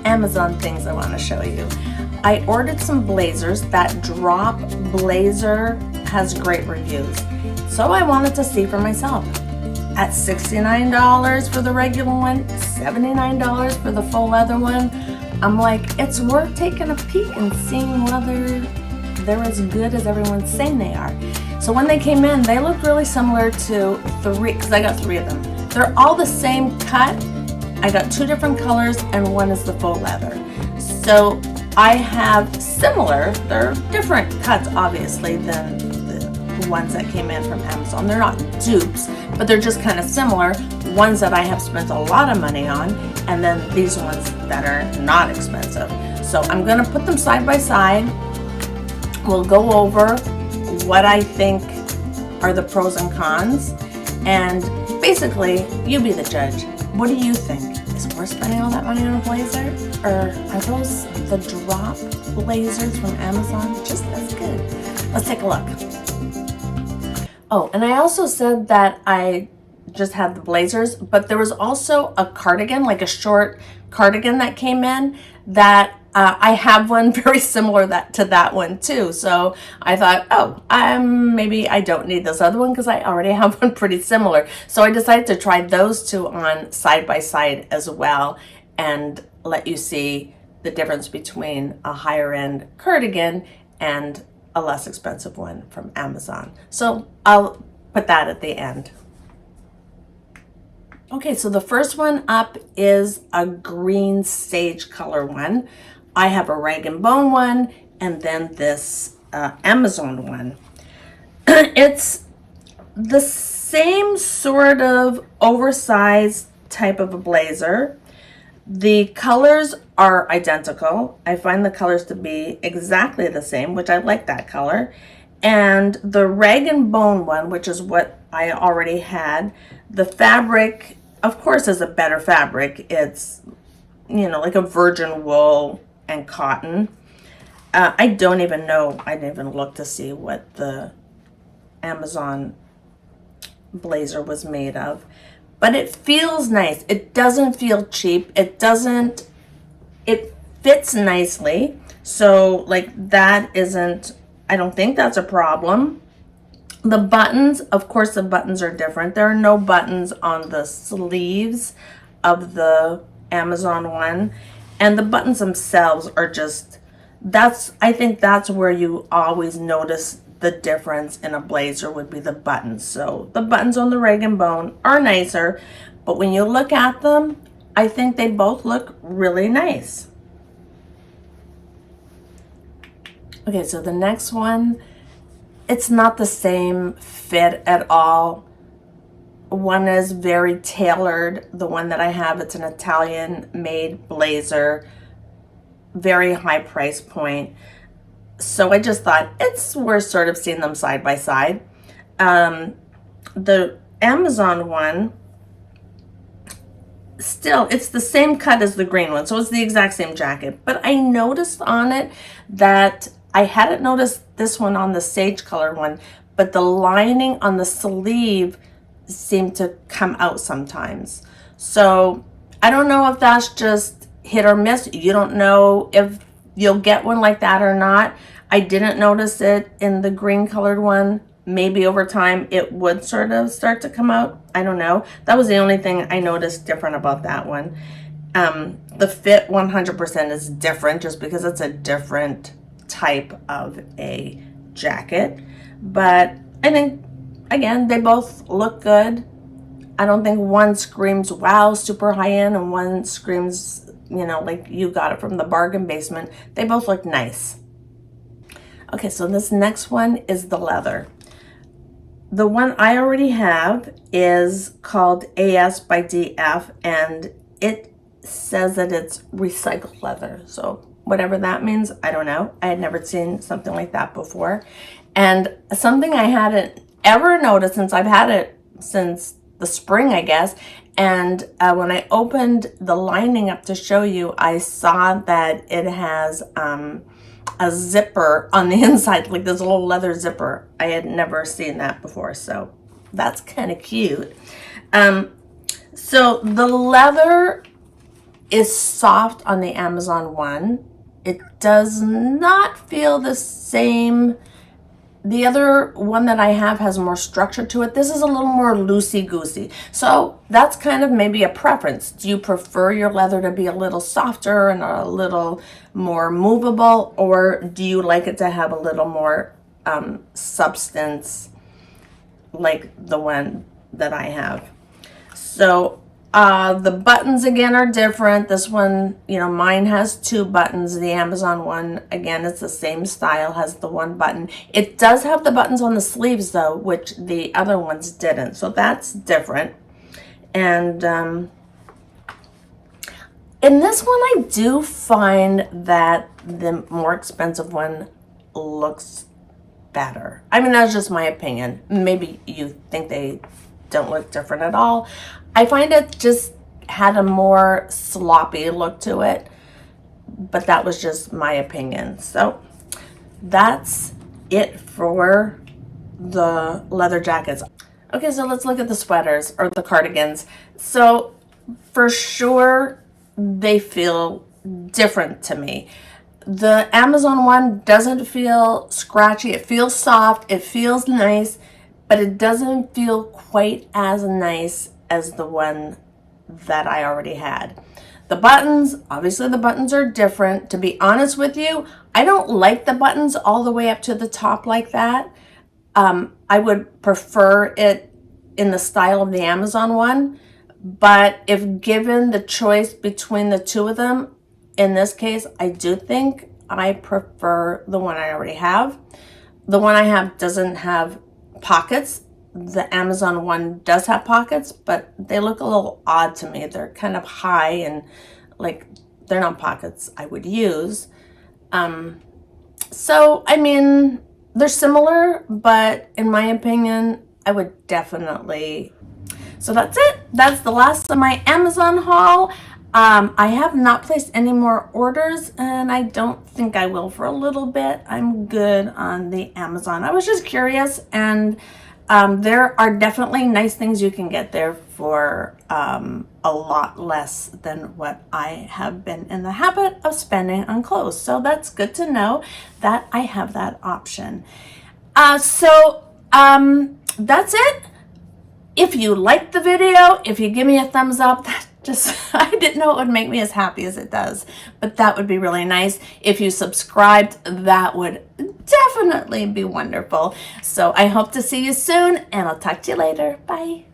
Amazon things I want to show you. I ordered some blazers. That drop blazer has great reviews, so I wanted to see for myself. At $69 for the regular one, $79 for the faux leather one, I'm like, it's worth taking a peek and seeing whether they're as good as everyone's saying they are. So when they came in, they looked really similar to three, because I got 3 of them. They're all the same cut. I got 2 different colors, and one is the faux leather. So I have similar, they're different cuts obviously than the ones that came in from Amazon. They're not dupes, but they're just kind of similar. Ones that I have spent a lot of money on, and then these ones that are not expensive. So I'm gonna put them side by side. We'll go over what I think are the pros and cons, and basically you be the judge. What do you think? Is it worth spending all that money on a blazer, or are those the drop blazers from Amazon just as good? Let's take a look. Oh, and I also said that I just had the blazers, but there was also a cardigan, like a short cardigan that came in that I have one very similar to that one too. So I thought, oh, maybe I don't need this other one because I already have one pretty similar. So I decided to try those 2 on side by side as well and let you see the difference between a higher end cardigan and a less expensive one from Amazon. So I'll put that at the end. Okay, so the first one up is a green sage color one. I have a rag and bone one, and then this Amazon one. It's the same sort of oversized type of a blazer. The colors are identical. I find the colors to be exactly the same, which I like that color. And the rag and bone one, which is what I already had, the fabric, of course, is a better fabric. It's, like a virgin wool and cotton. I don't even know. I didn't even look to see what the Amazon blazer was made of. But it feels nice. It doesn't feel cheap. It fits nicely. So that isn't, I don't think that's a problem. The buttons, of course, the buttons are different. There are no buttons on the sleeves of the Amazon one. And the buttons themselves are just, I think that's where you always notice the difference in a blazer would be the buttons. So the buttons on the rag and bone are nicer, but when you look at them, I think they both look really nice. Okay, so the next one, it's not the same fit at all. One is very tailored. The one that I have, it's an Italian made blazer, very high price point. So I just thought it's worth sort of seeing them side by side. The Amazon one, still, it's the same cut as the green one. So it's the exact same jacket. But I noticed on it that I hadn't noticed this one on the sage color one, but the lining on the sleeve seemed to come out sometimes. So I don't know if that's just hit or miss. You don't know if you'll get one like that or not. I didn't notice it in the green colored one. Maybe over time it would sort of start to come out. I don't know. That was the only thing I noticed different about that one. The fit 100% is different just because it's a different type of a jacket. But I think, again, they both look good. I don't think one screams, wow, super high end, and one screams, like you got it from the bargain basement. They both look nice. Okay, so this next one is the leather. The one I already have is called AS by DF, and it says that it's recycled leather. So whatever that means, I don't know. I had never seen something like that before. And something I hadn't ever noticed since I've had it since the spring, I guess. And when I opened the lining up to show you, I saw that it has a zipper on the inside, like this little leather zipper. I had never seen that before, so that's kind of cute. So the leather is soft on the Amazon one. It does not feel the same. The other one that I have has more structure to it. This is a little more loosey-goosey. So that's kind of maybe a preference. Do you prefer your leather to be a little softer and a little more movable, or do you like it to have a little more substance like the one that I have? So the buttons again are different. This one, mine has 2 buttons. The Amazon one, again, it's the same style, has the 1 button. It does have the buttons on the sleeves though, which the other ones didn't. So that's different. And in this one, I do find that the more expensive one looks better. I mean, that's just my opinion. Maybe you think they don't look different at all. I find it just had a more sloppy look to it, but that was just my opinion. So that's it for the leather jackets. Okay, so let's look at the sweaters or the cardigans. So for sure, they feel different to me. The Amazon one doesn't feel scratchy. It feels soft. It feels nice, but it doesn't feel quite as nice as the one that I already had. The buttons, obviously the buttons are different. To be honest with you, I don't like the buttons all the way up to the top like that. I would prefer it in the style of the Amazon one, but if given the choice between the 2 of them, in this case, I do think I prefer the one I already have. The one I have doesn't have pockets. The Amazon one does have pockets, but they look a little odd to me. They're kind of high and like they're not pockets I would use. So, I mean, they're similar, but in my opinion, I would definitely. So that's it. That's the last of my Amazon haul. I have not placed any more orders, and I don't think I will for a little bit. I'm good on the Amazon. I was just curious, and there are definitely nice things you can get there for a lot less than what I have been in the habit of spending on clothes. So that's good to know that I have that option. So that's it. If you liked the video, if you give me a thumbs up, that I didn't know it would make me as happy as it does, but that would be really nice. If you subscribed, that would definitely be wonderful. So I hope to see you soon, and I'll talk to you later. Bye.